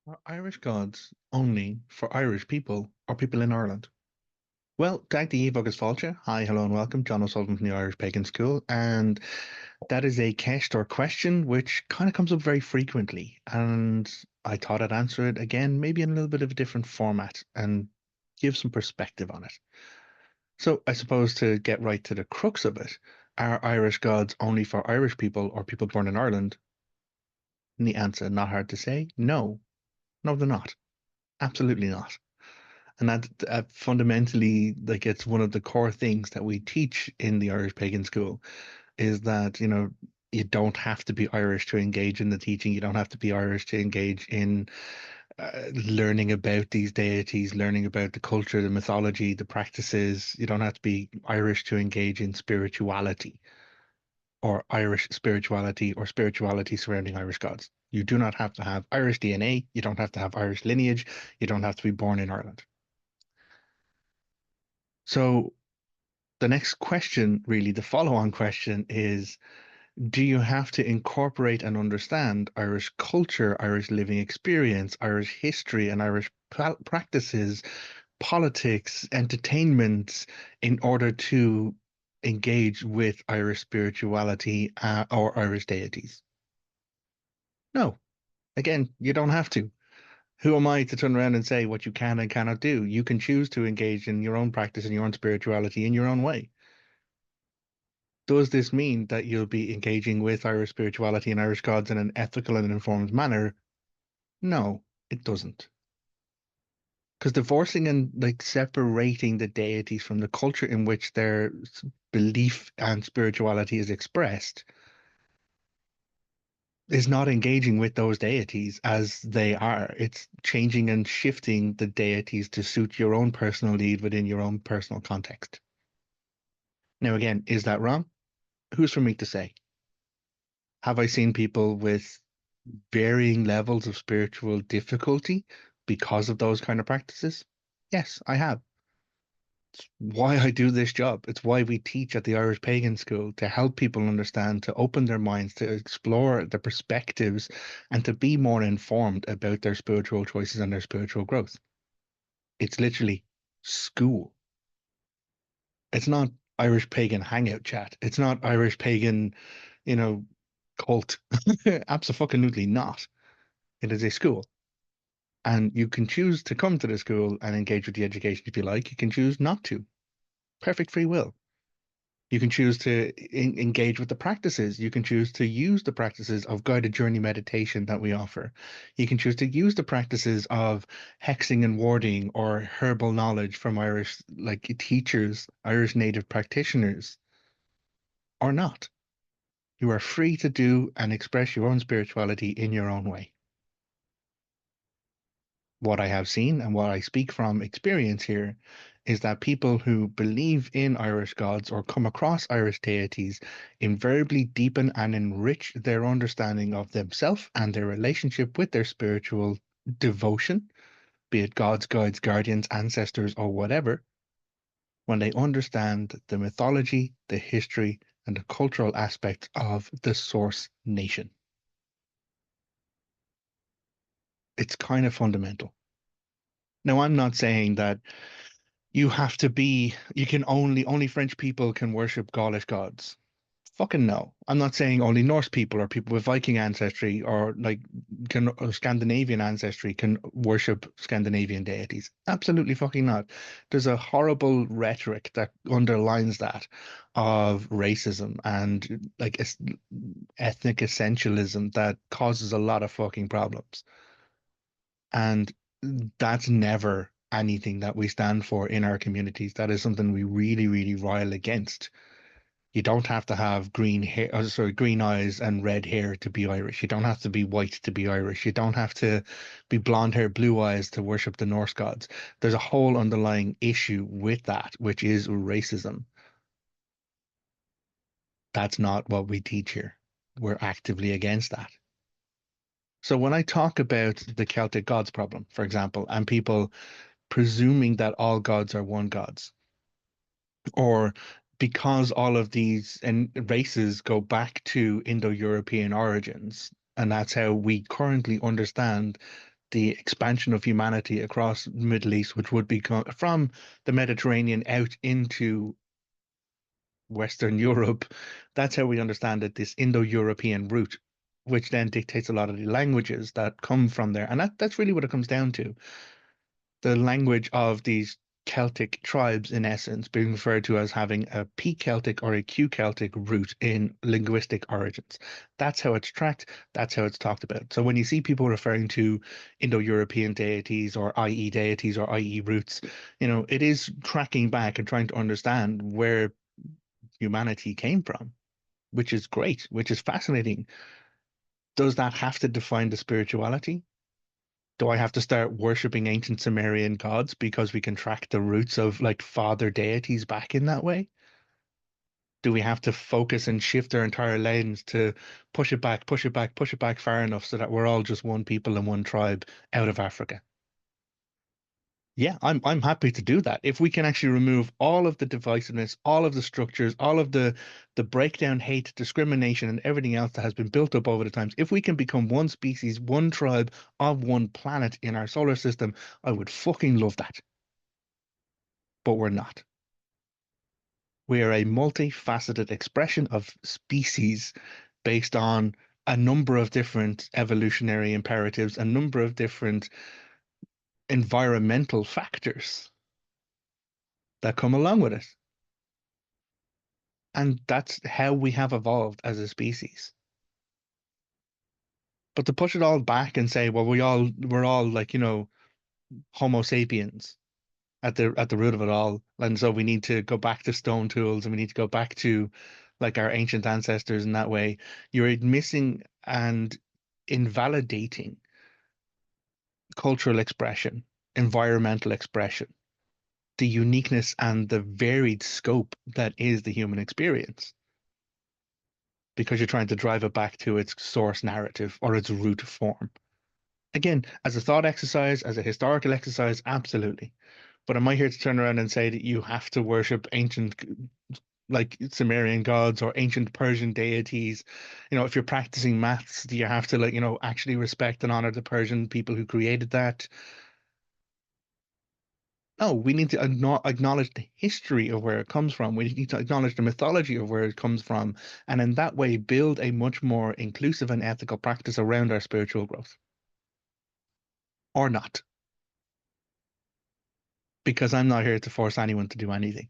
Are Irish gods only for Irish people or people in Ireland? Well, tag the Evogus Fáilte. Hi, hello, and welcome. Jon O'Sullivan from the Irish Pagan School. And that is a cast or question which kind of comes up very frequently. And I thought I'd answer it again, maybe in a little bit of a different format and give some perspective on it. So, I suppose to get right to the crux of it, are Irish gods only for Irish people or people born in Ireland? And the answer, not hard to say, no. No, they're not. Absolutely not. And that fundamentally, like, it's one of the core things that we teach in the Irish Pagan School is that, you don't have to be Irish to engage in the teaching. You don't have to be Irish to engage in learning about these deities, learning about the culture, the mythology, the practices. You don't have to be Irish to engage in spirituality or Irish spirituality or spirituality surrounding Irish gods. You do not have to have Irish DNA. You don't have to have Irish lineage. You don't have to be born in Ireland. So the next question, really, the follow-on question is, do you have to incorporate and understand Irish culture, Irish living experience, Irish history, and Irish practices, politics, entertainment in order to engage with Irish spirituality, or Irish deities? No. Again, you don't have to. Who am I to turn around and say what you can and cannot do? You can choose to engage in your own practice and your own spirituality in your own way. Does this mean that you'll be engaging with Irish spirituality and Irish gods in an ethical and informed manner? No, it doesn't. Because divorcing and like separating the deities from the culture in which their belief and spirituality is expressed is not engaging with those deities as they are. It's changing and shifting the deities to suit your own personal need within your own personal context. Now, again, is that wrong? Who's for me to say? Have I seen people with varying levels of spiritual difficulty because of those kind of practices? Yes, I have. It's why I do this job. It's why we teach at the Irish Pagan School to help people understand, to open their minds, to explore the perspectives, and to be more informed about their spiritual choices and their spiritual growth. It's literally school. It's not Irish Pagan hangout chat. It's not Irish Pagan, you know, cult. Absolutely not. It is a school. And you can choose to come to the school and engage with the education if you like. You can choose not to. Perfect free will. You can choose to engage with the practices. You can choose to use the practices of guided journey meditation that we offer. You can choose to use the practices of hexing and warding or herbal knowledge from Irish like teachers, Irish native practitioners, or not. You are free to do and express your own spirituality in your own way. What I have seen and what I speak from experience here is that people who believe in Irish gods or come across Irish deities invariably deepen and enrich their understanding of themselves and their relationship with their spiritual devotion, be it gods, guides, guardians, ancestors, or whatever, when they understand the mythology, the history, and the cultural aspects of the source nation. It's kind of fundamental. Now, I'm not saying that you can only French people can worship Gaulish gods. Fucking no. I'm not saying only Norse people or people with Viking ancestry or like can or Scandinavian ancestry can worship Scandinavian deities. Absolutely fucking not. There's a horrible rhetoric that underlines that of racism and like ethnic essentialism that causes a lot of fucking problems. And that's never anything that we stand for in our communities. That is something we really, really rile against. You don't have to have green hair, sorry, green eyes and red hair to be Irish. You don't have to be white to be Irish. You don't have to be blonde hair, blue eyes to worship the Norse gods. There's a whole underlying issue with that, which is racism. That's not what we teach here. We're actively against that. So when I talk about the Celtic gods problem, for example, and people presuming that all gods are one gods, or because all of these and races go back to Indo-European origins, and that's how we currently understand the expansion of humanity across the Middle East, which would be from the Mediterranean out into Western Europe. That's how we understand it, this Indo-European route, which then dictates a lot of the languages that come from there. And that's really what it comes down to. The language of these Celtic tribes, in essence, being referred to as having a P-Celtic or a Q-Celtic root in linguistic origins. That's how it's tracked. That's how it's talked about. So when you see people referring to Indo-European deities or IE deities or IE roots, it is tracking back and trying to understand where humanity came from, which is great, which is fascinating. Does that have to define the spirituality? Do I have to start worshipping ancient Sumerian gods because we can track the roots of like father deities back in that way? Do we have to focus and shift our entire lens to push it back, push it back, push it back far enough so that we're all just one people and one tribe out of Africa? Yeah, I'm happy to do that. If we can actually remove all of the divisiveness, all of the structures, all of the breakdown, hate, discrimination, and everything else that has been built up over the times, if we can become one species, one tribe of one planet in our solar system, I would fucking love that. But we're not. We are a multifaceted expression of species based on a number of different evolutionary imperatives, a number of different environmental factors that come along with it. And that's how we have evolved as a species. But to push it all back and say, well, we're all like, Homo sapiens at the root of it all. And so we need to go back to stone tools and we need to go back to like our ancient ancestors in that way. You're missing and invalidating cultural expression, environmental expression, the uniqueness and the varied scope that is the human experience, because you're trying to drive it back to its source narrative or its root form. Again, as a thought exercise, as a historical exercise, absolutely. But am I here to turn around and say that you have to worship ancient, like Sumerian gods or ancient Persian deities? If you're practicing maths, do you have to, like, actually respect and honor the Persian people who created that? No, we need to acknowledge the history of where it comes from. We need to acknowledge the mythology of where it comes from, and in that way, build a much more inclusive and ethical practice around our spiritual growth. Or not, because I'm not here to force anyone to do anything.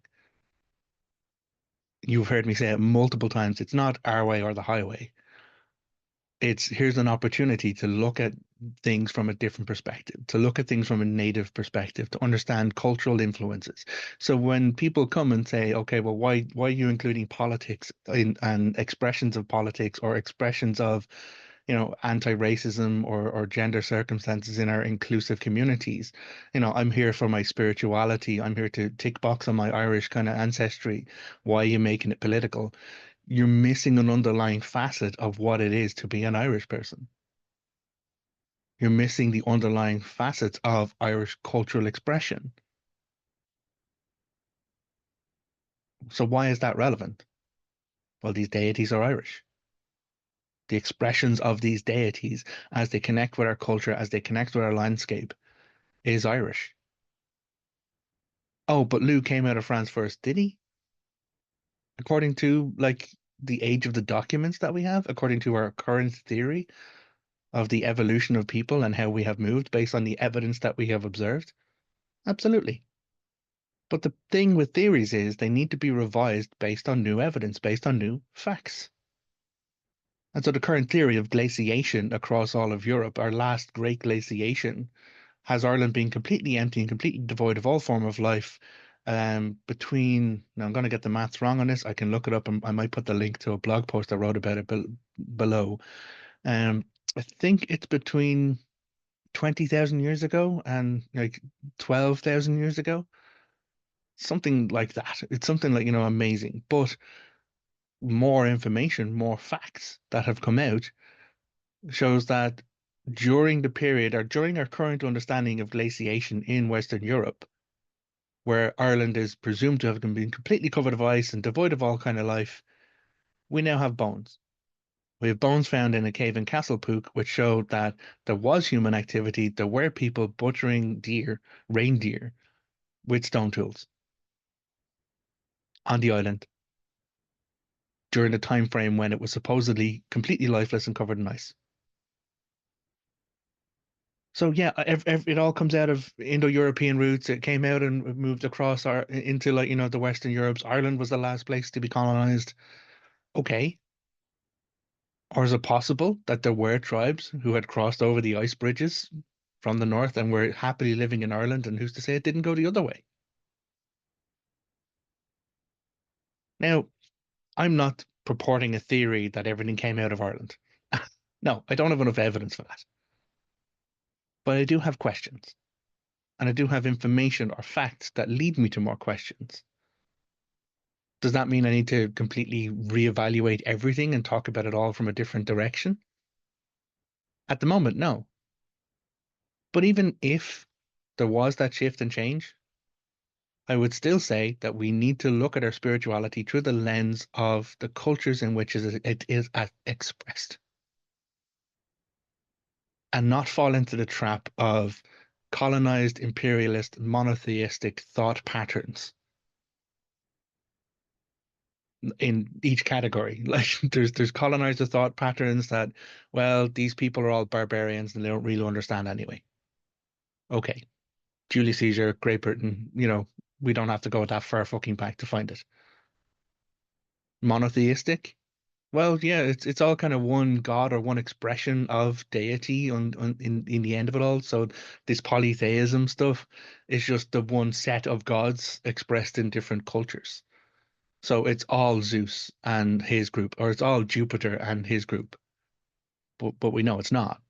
You've heard me say it multiple times. It's not our way or the highway. It's here's an opportunity to look at things from a different perspective, to look at things from a native perspective, to understand cultural influences. So when people come and say, okay, well, why are you including politics in and expressions of politics or expressions of, anti-racism or gender circumstances in our inclusive communities? I'm here for my spirituality. I'm here to tick box on my Irish kind of ancestry. Why are you making it political? You're missing an underlying facet of what it is to be an Irish person. You're missing the underlying facets of Irish cultural expression. So why is that relevant? Well, these deities are Irish. The expressions of these deities as they connect with our culture, as they connect with our landscape, is Irish. Oh, but Lou came out of France first, did he? According to like the age of the documents that we have, according to our current theory of the evolution of people and how we have moved based on the evidence that we have observed? Absolutely. But the thing with theories is they need to be revised based on new evidence, based on new facts. And so the current theory of glaciation across all of Europe, our last great glaciation, has Ireland being completely empty and completely devoid of all form of life between, now I'm going to get the maths wrong on this. I can look it up and I might put the link to a blog post I wrote about it below. Um, I think it's between 20,000 years ago and like 12,000 years ago, something like that. It's something like, amazing. But more information, more facts that have come out shows that during the period or during our current understanding of glaciation in Western Europe, where Ireland is presumed to have been completely covered of ice and devoid of all kind of life, we now have bones. We have bones found in a cave in Castlepook, which showed that there was human activity. There were people butchering reindeer, with stone tools on the island during the time frame when it was supposedly completely lifeless and covered in ice. So yeah, it all comes out of Indo-European roots. It came out and moved across our into like the Western Europes. Ireland was the last place to be colonized. Okay, or is it possible that there were tribes who had crossed over the ice bridges from the north and were happily living in Ireland? And who's to say it didn't go the other way? Now, I'm not purporting a theory that everything came out of Ireland. No, I don't have enough evidence for that. But I do have questions, and I do have information or facts that lead me to more questions. Does that mean I need to completely reevaluate everything and talk about it all from a different direction? At the moment, no. But even if there was that shift and change, I would still say that we need to look at our spirituality through the lens of the cultures in which it is expressed and not fall into the trap of colonized, imperialist, monotheistic thought patterns in each category. Like there's colonizer thought patterns that, well, these people are all barbarians and they don't really understand anyway. Okay. Julius Caesar, Great Britain, we don't have to go that far fucking back to find it. Monotheistic? Well, yeah, it's all kind of one god or one expression of deity in the end of it all. So this polytheism stuff is just the one set of gods expressed in different cultures. So it's all Zeus and his group, or it's all Jupiter and his group. But we know it's not.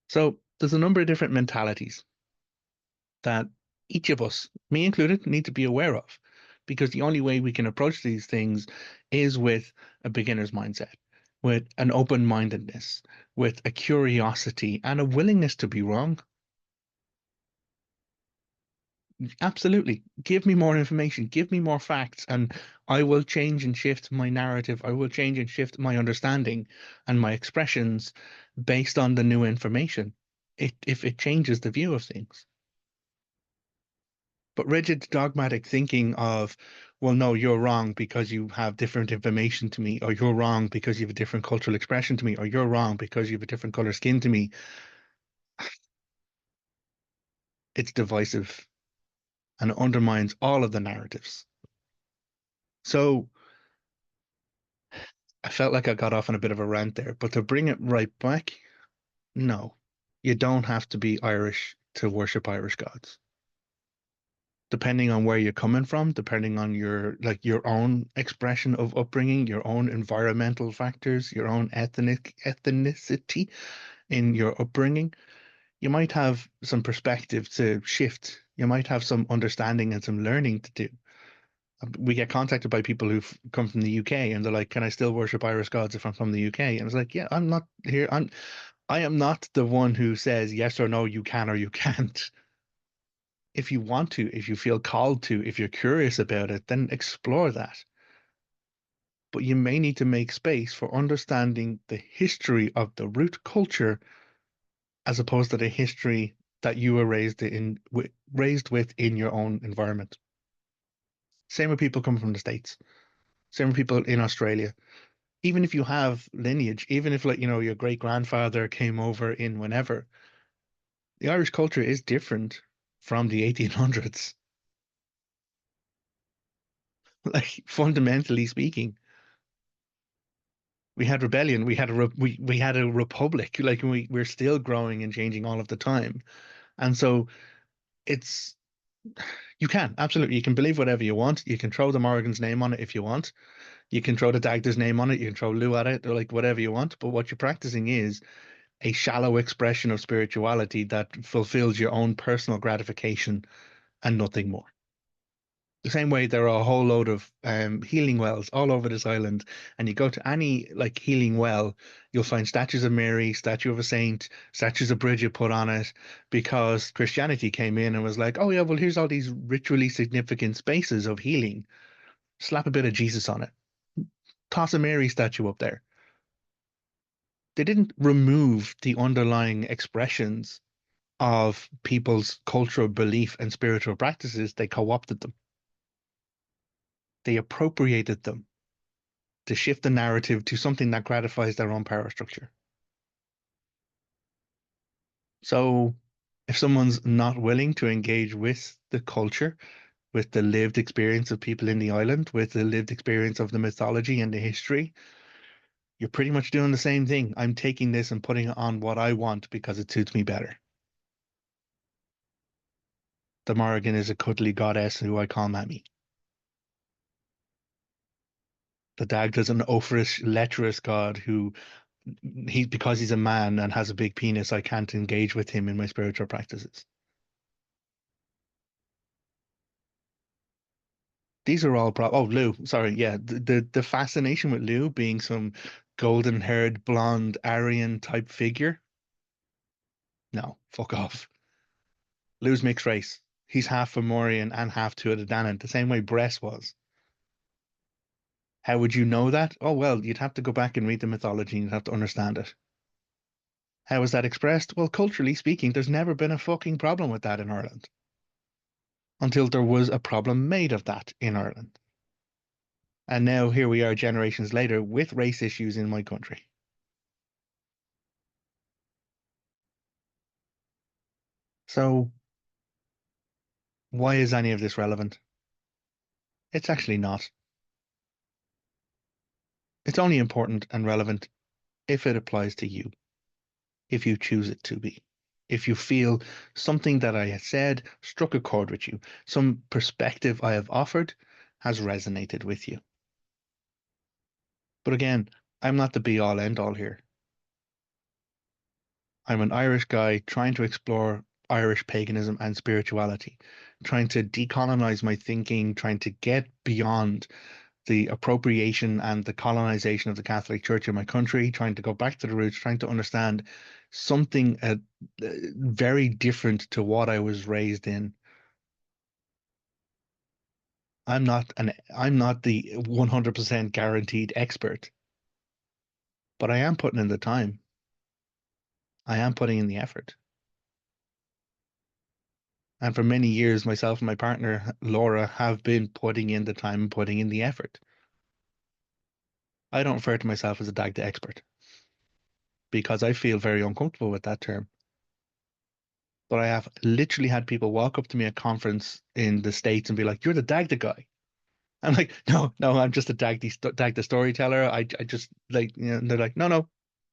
So there's a number of different mentalities that each of us, me included, need to be aware of. Because the only way we can approach these things is with a beginner's mindset, with an open-mindedness, with a curiosity and a willingness to be wrong. Absolutely. Give me more information, give me more facts, and I will change and shift my narrative. I will change and shift my understanding and my expressions based on the new information. If it changes the view of things. But rigid dogmatic thinking of, well, no, you're wrong because you have different information to me, or you're wrong because you have a different cultural expression to me, or you're wrong because you have a different color skin to me, it's divisive and it undermines all of the narratives. So I felt like I got off on a bit of a rant there, but to bring it right back, no, you don't have to be Irish to worship Irish gods. Depending on where you're coming from, depending on your own expression of upbringing, your own environmental factors, your own ethnicity in your upbringing, you might have some perspective to shift. You might have some understanding and some learning to do. We get contacted by people who've come from the UK and they're like, "Can I still worship Irish gods if I'm from the UK?" And it's like, "Yeah, I'm not here. I am not the one who says yes or no, you can or you can't." If you want to, if you feel called to, if you're curious about it, then explore that. But you may need to make space for understanding the history of the root culture as opposed to the history that you were raised with in your own environment. Same with people coming from the States. Same with people in Australia. Even if you have lineage, even if like, your great grandfather came over in whenever, the Irish culture is different from the 1800s. Like fundamentally speaking, we had rebellion, we had a republic, like we're still growing and changing all of the time. And so it's you can absolutely you can believe whatever you want. You can throw the Morrigan's name on it if you want. You can throw the Dagda's name on it. You can throw Lou at it, or like whatever you want. But what you're practicing is a shallow expression of spirituality that fulfills your own personal gratification and nothing more. The same way there are a whole load of healing wells all over this island, and you go to any like healing well, you'll find statues of Mary, statue of a saint, statues of Bridget put on it, because Christianity came in and was like, oh yeah, well here's all these ritually significant spaces of healing. Slap a bit of Jesus on it. Toss a Mary statue up there. They didn't remove the underlying expressions of people's cultural belief and spiritual practices. They co-opted them. They appropriated them to shift the narrative to something that gratifies their own power structure. So if someone's not willing to engage with the culture, with the lived experience of people in the island, with the lived experience of the mythology and the history, you're pretty much doing the same thing. I'm taking this and putting it on what I want because it suits me better. The Morrigan is a cuddly goddess who I call Mammy. The Dagd is an oaferish, lecherous god who because he's a man and has a big penis, I can't engage with him in my spiritual practices. These are all Lou, sorry, yeah. The fascination with Lou being some golden haired, blonde, Aryan type figure. No, fuck off. Lou's mixed race. He's half Fomorian and half Tuatha Danann, the same way Bress was. How would you know that? Oh, well, you'd have to go back and read the mythology and you'd have to understand it. How is that expressed? Well, culturally speaking, there's never been a fucking problem with that in Ireland until there was a problem made of that in Ireland. And now here we are generations later with race issues in my country. So why is any of this relevant? It's actually not. It's only important and relevant if it applies to you, if you choose it to be. If you feel something that I have said struck a chord with you, some perspective I have offered has resonated with you. But again, I'm not the be all end all here. I'm an Irish guy trying to explore Irish paganism and spirituality, trying to decolonize my thinking, trying to get beyond the appropriation and the colonization of the Catholic Church in my country, trying to go back to the roots, trying to understand something very different to what I was raised in. I'm not the 100% guaranteed expert, but I am putting in the time. I am putting in the effort. And for many years, myself and my partner, Laura, have been putting in the time and putting in the effort. I don't refer to myself as a Dagda expert because I feel very uncomfortable with that term. But I have literally had people walk up to me at conference in the States and be like, "You're the Dagda guy." I'm like, "No, no, I'm just a Dagda storyteller. I just like, you know," and they're like, "No, no,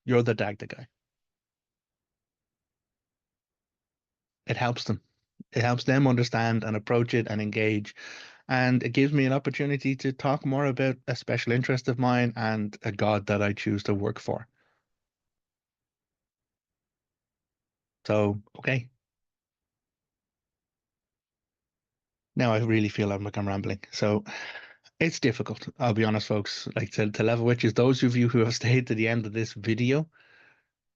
you're the Dagda guy." It helps them. It helps them understand and approach it and engage. And it gives me an opportunity to talk more about a special interest of mine and a God that I choose to work for. So, okay. Now I really feel like I'm rambling. So it's difficult. I'll be honest, folks. Like to level with you, those of you who have stayed to the end of this video,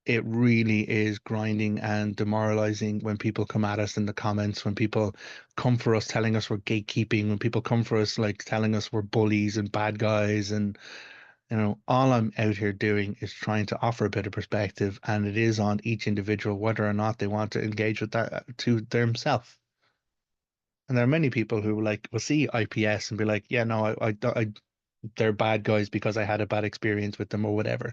it really is grinding and demoralizing when people come at us in the comments, when people come for us telling us we're gatekeeping, when people come for us like telling us we're bullies and bad guys. And you know, all I'm out here doing is trying to offer a bit of perspective, and it is on each individual whether or not they want to engage with that to themselves. And there are many people who like will see IPS and be like, yeah, no, they're bad guys because I had a bad experience with them or whatever.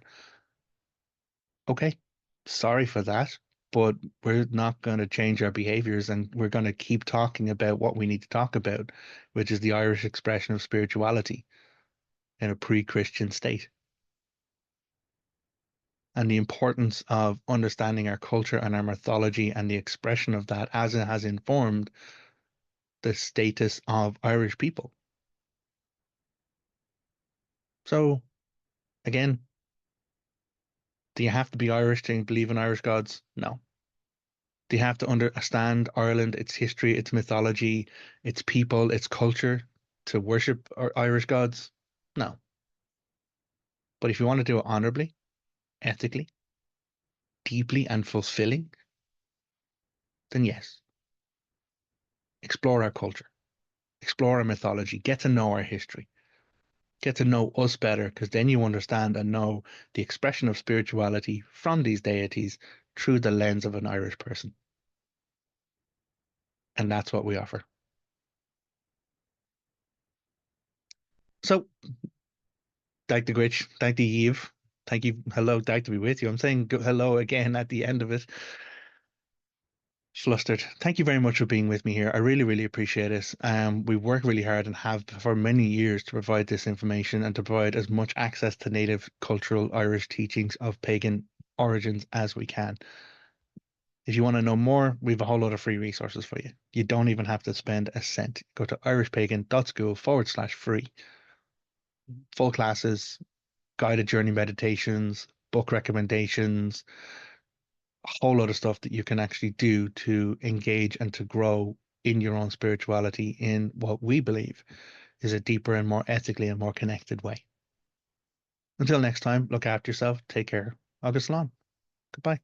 Okay, sorry for that, but we're not going to change our behaviors and we're going to keep talking about what we need to talk about, which is the Irish expression of spirituality in a pre-Christian state and the importance of understanding our culture and our mythology and the expression of that as it has informed the status of Irish people. So again, do you have to be Irish to believe in Irish gods? No. Do you have to understand Ireland, its history, its mythology, its people, its culture to worship our Irish gods? No. But if you want to do it honorably, ethically, deeply, and fulfilling, then yes, explore our culture, explore our mythology, get to know our history, Get to know us better, because then you understand and know the expression of spirituality from these deities through the lens of an Irish person. And that's what we offer. So, thank the Gritch, thank the Eve, thank you, hello, thank to be with you. I'm saying hello again at the end of it. Flustered. Thank you very much for being with me here. I really, really appreciate it. We work really hard and have for many years to provide this information and to provide as much access to native cultural Irish teachings of pagan origins as we can. If you want to know more, we have a whole lot of free resources for you. You don't even have to spend a cent. Go to irishpagan.school/free. Full classes, guided journey meditations, book recommendations, a whole lot of stuff that you can actually do to engage and to grow in your own spirituality in what we believe is a deeper and more ethically and more connected way. Until next time, look after yourself, take care. Agus Salán. Goodbye.